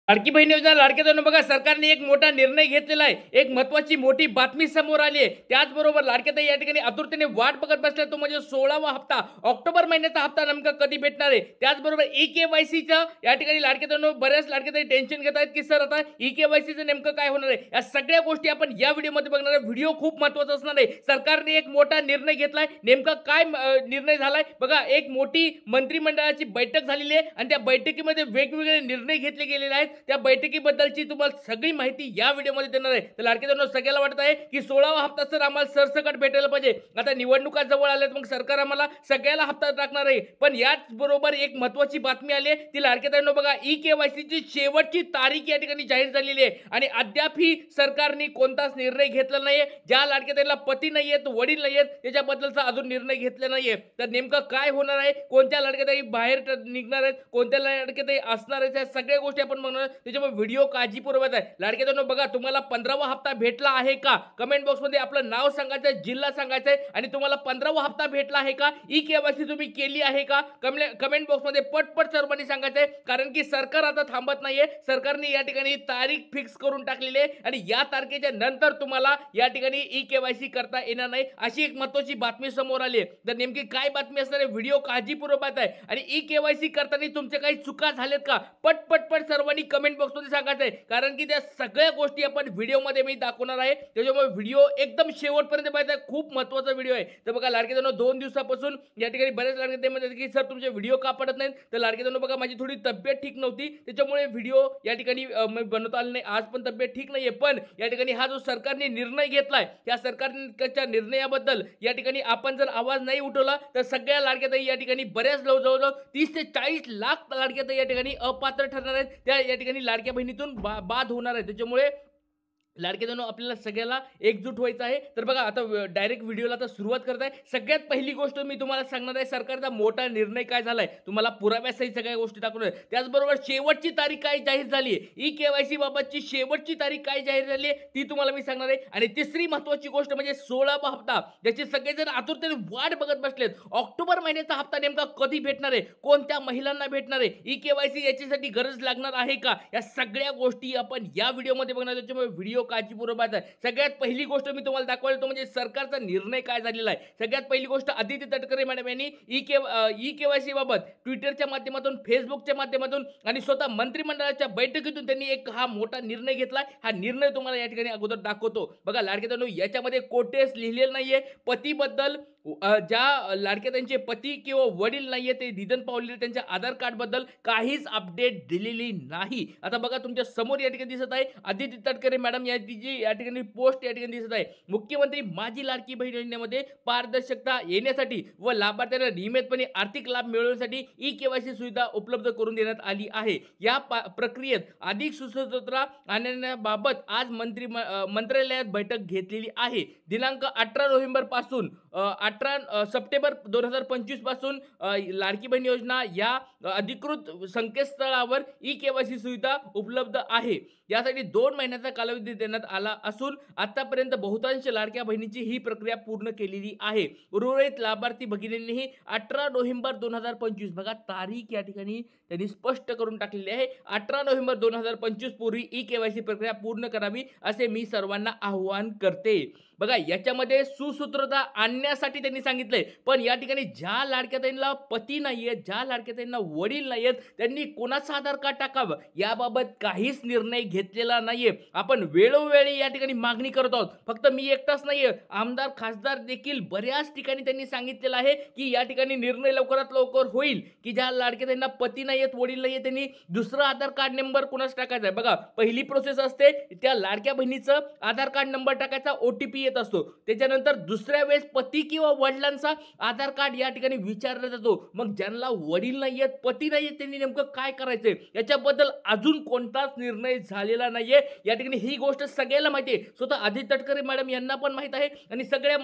लाडकी बहीण योजना लाडक्या बहिणी बघा सरकारने एक मोठा निर्णय घेतलेला आहे. एक महत्त्वाची मोठी बातमी समोर आली आहे. त्याचबरोबर लाडक्या ताई या ठिकाणी आतुरतेने वाट बघत बसल्या तो म्हणजे 16वा हप्ता ऑक्टोबर महिन्याचा हप्ता नेमका कधी भेटणार आहे. त्याचबरोबर ई-के-वाय-सीचं या ठिकाणी लाडक्या बहिणी बऱ्याच लाडक्या ताई टेन्शन घेत आहेत की सर आता ई-के-वाय-सीचं नेमकं काय होणार आहे. या सगळ्या गोष्टी आपण या व्हिडिओमध्ये बघणार आहे. व्हिडिओ खूप महत्त्वाचा असणार आहे. सरकारने एक मोठा निर्णय घेतलाय. नेमका काय निर्णय झालाय बघा. एक मोठी मंत्रिमंडळाची बैठक झालेली आहे आणि त्या बैठकीमध्ये वेगवेगळे निर्णय घेतले गेलेले आहेत. त्या बैठकीबद्दलची तुम्हाला सगळी माहिती या व्हिडिओमध्ये देणार आहे. तर लाडके बहिणींनो सगळ्याला वाटत आहे की 16वा हप्ता सर आम्हाला सरसकट भेटायला पाहिजे. आता निवडणुका जवळ आल्यात मग सरकार आम्हाला सगळ्याला हप्ता टाकणार आहे. पण याच बरोबर एक महत्त्वाची बातमी आली आहे. ती लाडके बहिणींनो बघा ई-के-वाय-सीची शेवटची तारीख या ठिकाणी जाहीर झालेली आहे आणि अद्यापही सरकारने कोणताच निर्णय घेतला नाहीये. ज्या लाडक्या बहिणीला पती नाहीयेत, वडील नाहीयेत त्याच्याबद्दलचा अजून निर्णय घेतला नाहीये. तर नेमकं काय होणार आहे, कोणत्या लाडक्या ताई बाहेर निघणार आहेत, कोणत्या लाडक्या ताई असणार आहेत, या सगळ्या गोष्टी आपण बघणार. त्याच्यामुळे व्हिडिओ काळजीपूर्वक आहे. लाडक्या बहिणींनो बघा तुम्हाला 15वा हप्ता भेटला आहे का? कमेंट बॉक्समध्ये आपलं नाव सांगायचं, जिल्हा सांगायचा आहे आणि तुम्हाला 15वा हप्ता भेटला आहे का? ई-के-वाय-सी तुम्ही केली आहे का? कमेंट बॉक्समध्ये पटपट सर्वांनी सांगायचं आहे. कारण की सरकार आता थांबत नाहीये. सरकारने या ठिकाणी तारीख फिक्स करून टाकलेली आहे आणि या तारखेच्या नंतर तुम्हाला या ठिकाणी ई-के-वाय-सी करता येणार नाही. अशी एक महत्त्वाची बातमी समोर आली आहे. तर नेमकी काय बातमी असणार आहे व्हिडिओ काळजीपूर्वक पाहताय आणि ई-के-वाय-सी करताना तुमच्या काही चुका झाल्यात का? पटपट सर्वांनी कमेंट बॉक्समध्ये सांगायचं आहे. कारण की त्या सगळ्या गोष्टी आपण व्हिडिओमध्ये मी दाखवणार आहे. त्याच्यामुळे व्हिडिओ एकदम शेवटपर्यंत पाहायचा. खूप महत्त्वाचा व्हिडिओ आहे. तर बघा लाडके जण 2 दिवसापासून या ठिकाणी बरेच लाडके म्हणतात की सर तुमचे व्हिडिओ का पडत नाहीत. तर लाडके जण बघा माझी थोडी तब्येत ठीक नव्हती त्याच्यामुळे व्हिडिओ या ठिकाणी बनवता आले नाही. आज पण तब्येत ठीक नाहीये. पण या ठिकाणी हा जो सरकारने निर्णय घेतलाय त्या सरकारच्या निर्णयाबद्दल या ठिकाणी आपण जर आवाज नाही उठवला तर सगळ्या लाडक्या ताई या ठिकाणी बऱ्याच जवळजवळ 30 ते 40 लाख लाडक्या ताई या ठिकाणी अपात्र ठरणार आहेत. त्या या ठिकाणी लाडक्या बहिणीतून बाद होणार आहे. त्याच्यामुळे लाडके जणू आपल्याला सगळ्याला एकजूट व्हायचं आहे. तर बघा आता डायरेक्ट व्हिडिओला आता सुरुवात करत आहे. सगळ्यात पहिली गोष्ट मी तुम्हाला सांगणार आहे सरकारचा मोठा निर्णय काय झालाय. तुम्हाला पुराव्यासहित सगळ्या गोष्टी दाखवणार आहे. त्याचबरोबर शेवटची तारीख काय जाहीर झाली आहे. ई-के-वाय-सी बाबतची शेवटची तारीख काय जाहीर झाली आहे ती तुम्हाला मी सांगणार आहे. आणि तिसरी महत्त्वाची गोष्ट म्हणजे 16वा हप्ता ज्याचे सगळेजण आतुरतेने वाट बघत बसलेत. ऑक्टोबर महिन्याचा हप्ता नेमका कधी भेटणार आहे, कोणत्या महिलांना भेटणार आहे, ई-के-वाय-सी याच्यासाठी गरज लागणार आहे का, या सगळ्या गोष्टी आपण या व्हिडिओमध्ये बघणार. त्याच्यामुळे व्हिडिओ काळजीपूर्वक आहे. सगळ्यात पहिली गोष्ट मी तुम्हाला दाखवायला तो म्हणजे सरकारचा निर्णय काय झालेला आहे. सगळ्यात पहिली गोष्ट आदित्य तटकरे मॅडम यांनी ई-के-वाय-सी बाबत ट्विटरच्या माध्यमातून, फेसबुकच्या माध्यमातून आणि स्वतः मंत्रिमंडळाच्या बैठकीतून त्यांनी एक हा मोठा निर्णय घेतला. हा निर्णय तुम्हाला या ठिकाणी अगोदर दाखवतो. बघा लाडके बहिणींनो याच्यामध्ये कोटेस लिहिलेलं नाहीये. पतीबद्दल ज्या लाडक्या त्यांचे पती किंवा वडील नाहीये ते निधन पावलेले त्यांच्या आधार कार्ड बद्दल काहीच अपडेट दिलेली नाही. आता बघा तुमच्या समोर या ठिकाणी दिसत आहे आदित्य तटकरे मॅडम या ठिकाणी पोस्ट या ठिकाणी दिसत आहे. मुख्यमंत्री माझी लाडकी बहीण योजनेमध्ये पारदर्शकता येण्यासाठी व लाभार्थ्यांना नियमितपणे आर्थिक लाभ मिळवण्यासाठी ई-के-वाय-सी सुविधा उपलब्ध करून देण्यात आली आहे. या प्रक्रियेत अधिक सुसूत्रता आणण्याबाबत आज मंत्रालयात बैठक घेतलेली आहे. दिनांक 18 नोव्हेंबर पासून 18 सप्टेंबर 2025 पासून लाडकी बहीण योजना या अधिकृत संकेतस्थळावर ई-के-वाय-सी सुविधा उपलब्ध आहे. यासाठी 2 महिन्याचा कालावधी देण्यात आला असून आतापर्यंत बहुतांश लाडक्या बहिणींची ही प्रक्रिया पूर्ण केलेली आहे. उर्वरित लाभार्थी भगिनींनीही 18 नोव्हेंबर 2025 बघा तारीख या ठिकाणी त्यांनी स्पष्ट करून टाकलेली आहे. 18 नोव्हेंबर 2025 पूर्वी ई-के-वाय-सी प्रक्रिया पूर्ण करावी असे मी सर्वांना आव्हान करते. बघा याच्यामध्ये सुसूत्रता आणण्यासाठी त्यांनी सांगितलंय. पण या ठिकाणी ज्या लाडक्या ताईंना पती नाहीये, ज्या लाडक्या ताईंना वडील नाहीयेत त्यांनी कोणाचं आधार कार्ड टाकावं याबाबत काहीच निर्णय घेतलेला नाहीये. आपण वेळोवेळी या ठिकाणी मागणी करत आहोत. फक्त मी एकटाच नाहीये, आमदार खासदार देखील बऱ्याच ठिकाणी त्यांनी सांगितलेलं आहे की या ठिकाणी निर्णय लवकरात लवकर होईल की ज्या लाडक्या ताईंना पती नाहीयेत, वडील नाहीये त्यांनी दुसरा आधार कार्ड नंबर कोणाच टाकायचा आहे. बघा पहिली प्रोसेस असते त्या लाडक्या बहिणीचं आधार कार्ड नंबर टाकायचा, ओटीपी येत असतो. त्याच्यानंतर दुसऱ्या वेळेस पती किंवा वडिलांचा आधार कार्ड या ठिकाणी विचारला जातो. मग ज्यांना वडील नाहीयेत, पती नाहीयेत त्यांनी नेमकं काय करायचंय याच्याबद्दल अजून कोणताच निर्णय झालेला नाहीये. या ठिकाणी ही गोष्ट सगळ्याला माहिती आहे. स्वतः आदित्य तटकरे मॅडम यांना पण माहित आहे आणि सगळ्या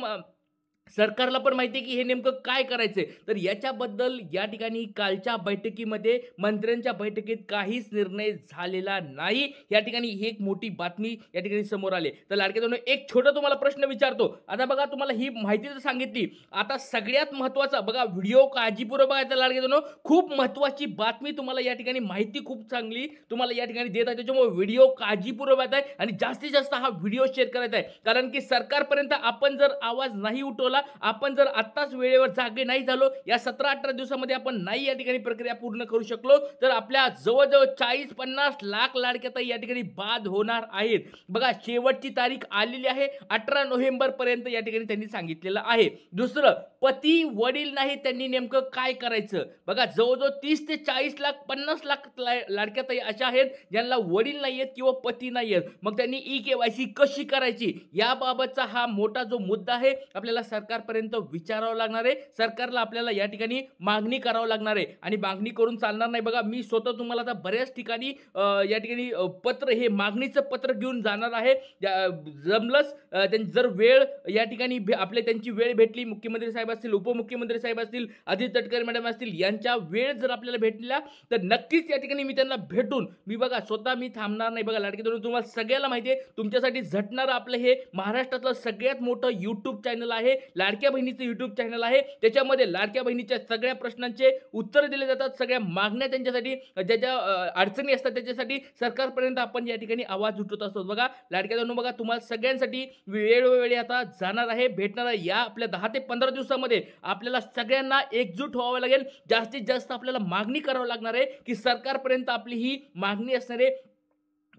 सरकारला पण माहिती आहे की हे नेमकं काय करायचंय. तर याच्याबद्दल या ठिकाणी कालच्या बैठकीमध्ये मंत्र्यांच्या बैठकीत काहीच निर्णय झालेला नाही. या ठिकाणी ही एक मोठी बातमी या ठिकाणी समोर आली. तर लाडक्या बहिणींनो, एक छोटा तुम्हाला प्रश्न विचारतो. आता बघा, तुम्हाला ही माहिती तर सांगितली. आता सगळ्यात महत्त्वाचं बघा, व्हिडिओ काळजीपूर्वक बघायचा लाडक्या बहिणींनो. खूप महत्त्वाची बातमी तुम्हाला या ठिकाणी, माहिती खूप चांगली तुम्हाला या ठिकाणी देत आहे. त्याच्यामुळे व्हिडिओ काळजीपूर्वक बघायचा आहे आणि जास्तीत जास्त हा व्हिडिओ शेअर करायचा आहे. कारण की सरकारपर्यंत आपण जर आवाज नाही उठवला, आपण जर आत्ताच वेळेवर जागे नाही झालो, या 17-18 दिवसामध्ये आपण नाही या ठिकाणी प्रक्रिया पूर्ण करू शकलो, तर आपल्या जवळजवळ 40-50 लाख लाडक्या ताई या ठिकाणी बाद होणार आहेत. बघा, शेवटची तारीख आलेली आहे 18 नोव्हेंबर पर्यंत या ठिकाणी त्यांनी सांगितलेलं आहे. दुसरं, पती वडील नाही, त्यांनी नेमकं काय करायचं? बघा, जवळजवळ 30 ते 40 लाख 50 लाख लाडक्या ताई अशा आहेत ज्यांना वडील नाहीयेत किंवा पती नाहीयेत. मग त्यांनी ई-केवायसी कशी करायची, याबाबतचा हा मोठा जो मुद्दा आहे, आपल्याला सरकारपर्यंत विचारावं लागणार आहे. सरकारला आपल्याला या ठिकाणी मागणी करावं लागणार आहे आणि मागणी करून चालणार नाही. बघा, मी स्वतः तुम्हाला आता बऱ्याच ठिकाणी या ठिकाणी पत्र, हे मागणीचं पत्र घेऊन जाणार आहे. जमलंच जर वेळ या ठिकाणी त्यांची वेळ भेटली, मुख्यमंत्री साहेब असतील, उपमुख्यमंत्री साहेब असतील, आदित्य तटकरे मॅडम असतील, यांच्या वेळ जर आपल्याला भेटल्या तर नक्कीच या ठिकाणी मी त्यांना भेटून बघा स्वतः मी थांबणार नाही. बघा लाडके बहिणी, तुम्हाला सगळ्याला माहिती आहे, तुमच्यासाठी झटणारं आपलं हे महाराष्ट्रातलं सगळ्यात मोठं यूट्यूब चॅनल आहे, लाडक्या बहिणीचं यूट्यूब चॅनल आहे. त्याच्यामध्ये लाडक्या बहिणीच्या सगळ्या प्रश्नांचे उत्तर दिले जातात. सगळ्या मागण्या त्यांच्यासाठी, ज्या अडचणी असतात त्याच्यासाठी सरकारपर्यंत आपण या ठिकाणी आवाज उठवत असतो. बघा लाडक्या बहिणींनो, बघा तुम्हाला सगळ्यांसाठी वेळोवेळी आता जाणार आहे, भेटणार आहे. या आपल्या 10 ते 15 दिवसामध्ये आपल्याला सगळ्यांना एकजूट व्हावं लागेल. जास्तीत जास्त आपल्याला मागणी करावं लागणार आहे की सरकारपर्यंत आपली ही मागणी असणार आहे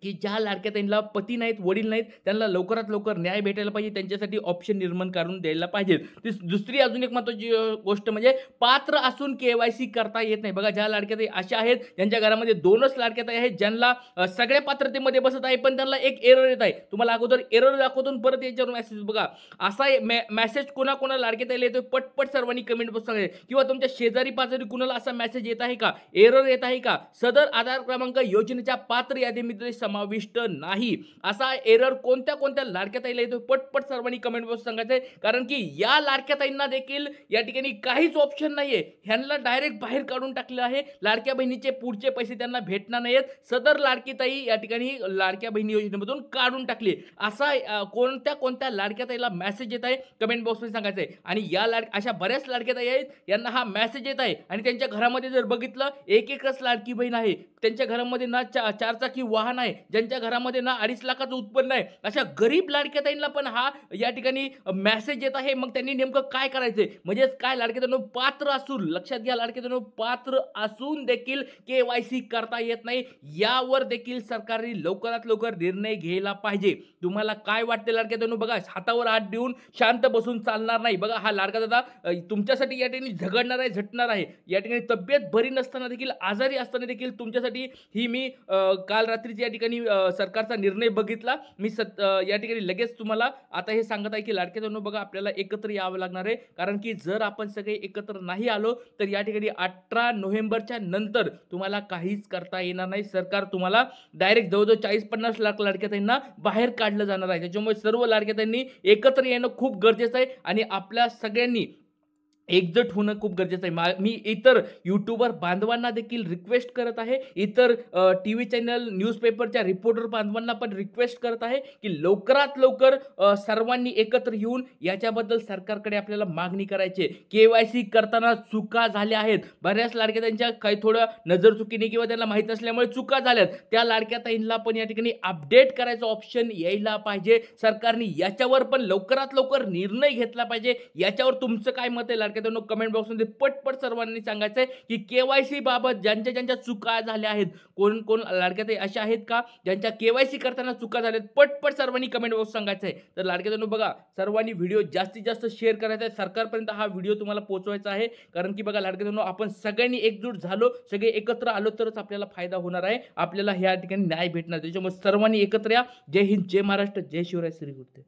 की ज्या लाडक्या त्यांना पती नाहीत, वडील नाहीत, त्यांना लवकरात लवकर न्याय भेटायला पाहिजे, त्यांच्यासाठी ऑप्शन निर्माण करून द्यायला पाहिजे. दुसरी अजून एक महत्त्वाची गोष्ट म्हणजे पात्र असून केवायसी करता येत नाही. बघा, ज्या लाडक्या ताई अशा आहेत ज्यांच्या घरामध्ये 2च लाडक्या ताई आहेत, ज्यांना सगळ्या पात्रतेमध्ये बसत आहे, पण त्यांना एक एरर येत आहे. तुम्हाला अगोदर एरर दाखवतो, परत याच्यावर मेसेज. बघा, असा मेसेज कोणा लाडक्या ताईला येतोय, पटपट सर्वांनी कमेंट बॉक्स सांगा. किंवा तुमच्या शेजारी पाजारी कुणाला असा मेसेज येत आहे का, एरर येत आहे का, सदर आधार क्रमांक योजनेच्या पात्र यादीमध्ये समाविष्ट नाही, असा एरर कोणत्या लाडक्या ताईला येतो, पटपट सर्वांनी कमेंट बॉक्स सांगायचंय. कारण की या लाडक्या ताईंना देखील या ठिकाणी काहीच ऑप्शन नाहीये, ह्यांना डायरेक्ट बाहेर काढून टाकलं आहे. लाडक्या बहिणीचे पुढचे पैसे त्यांना भेटणार नाहीत. सदर लाडकी ताई या ठिकाणी लाडक्या बहिणी योजनेमधून काढून टाकली, असा कोणत्या लाडक्या ताईला मेसेज येत आहे, कमेंट बॉक्समध्ये सांगायचंय. आणि या अशा बऱ्याच लाडक्या ताई आहेत, यांना हा मेसेज येत आहे आणि त्यांच्या घरामध्ये जर बघितलं, एकच लाडकी बहीण आहे, त्यांच्या घरामध्ये ना 4 चाकी वाहन आहे, ज्यांच्या घरामध्ये ना 2.5 लाखाचं उत्पन्न आहे, अशा गरीब लाडक्या ताईंना पण हा या ठिकाणी मेसेज येत आहे. मग त्यांनी नेमकं काय करायचंय, म्हणजे काय लाडक्या ताईंनो, पात्र असून, लक्षात घ्या लाडक्या ताईंनो, पात्र असून देखील केवायसी करता येत नाही, यावर देखील सरकारने लवकरात लवकर निर्णय घ्यायला पाहिजे. तुम्हाला काय वाटते लाडक्या ताईंनो? बघा, हातावर हात देऊन शांत बसून चालणार नाही. बघा, हा लाडका दादा तुमच्यासाठी या ठिकाणी झगडणार आहे, झटणार आहे. या ठिकाणी तब्येत बरी नसताना देखील, आजारी असताना देखील तुमच्यासाठी ही मी काल रात्रीची या ठिकाणी सरकारचा निर्णय बघितला. मी या ठिकाणी लगेच तुम्हाला आता हे सांगत आहे की लाडक्या बहिणींनो, बघा आपल्याला एकत्र यावं लागणार आहे. कारण की जर आपण सगळे एकत्र नाही आलो तर या ठिकाणी 18 नोव्हेंबरच्या नंतर तुम्हाला काहीच करता येणार नाही. सरकार तुम्हाला डायरेक्ट जवळजवळ 40-50 लाख लाडक्या ताईंना बाहेर काढलं जाणार आहे. त्याच्यामुळे सर्व लाडक्या ताईंनी एकत्र येणं खूप गरजेचं आहे आणि आपल्या सगळ्यांनी एकजूट होणं खूप गरजेचं आहे. मी इतर यूट्यूबर बांधवांना देखील रिक्वेस्ट करत आहे, इतर टीव्ही चॅनल, न्यूजपेपरच्या रिपोर्टर बांधवांना पण रिक्वेस्ट करत आहे की लवकरात लवकर सर्वांनी एकत्र येऊन याच्याबद्दल सरकारकडे आपल्याला मागणी करायची आहे. केवायसी करताना चुका झाल्या आहेत, बऱ्याच लाडक्या ताईंच्या काही थोड्या नजर चुकीने किंवा त्यांना माहीत नसल्यामुळे चुका झाल्यात, त्या लाडक्या ताईंना पण या ठिकाणी अपडेट करायचं ऑप्शन यायला पाहिजे. सरकारने याच्यावर पण लवकरात लवकर निर्णय घेतला पाहिजे. याच्यावर तुमचं काय मत आहे? कमेंट बॉक्समध्ये पटपट सर्वांनी सांगायचंय की केवायसी बाबत ज्यांच्या चुका झाल्या आहेत, कोण लाडक्या ताई अशा आहेत का ज्यांच्या केवायसी करताना चुका झाल्यात, पटपट सर्वांनी कमेंट बॉक्स सांगायचंय. तर लाडक्या ताईंनो, बघा सर्वांनी व्हिडिओ जास्तीत जास्त शेअर करायचा आहे, सरकारपर्यंत हा व्हिडिओ तुम्हाला पोहोचवायचा आहे. कारण की बघा लाडक्या ताईंनो, आपण सगळ्यांनी एकजूट झालो, सगळे एकत्र आलो तरच आपल्याला फायदा होणार आहे, आपल्याला ह्या ठिकाणी न्याय भेटणार. त्याच्यामुळे सर्वांनी एकत्र या. जय हिंद, जय महाराष्ट्र, जय शिवराय, श्री गुरुदेव.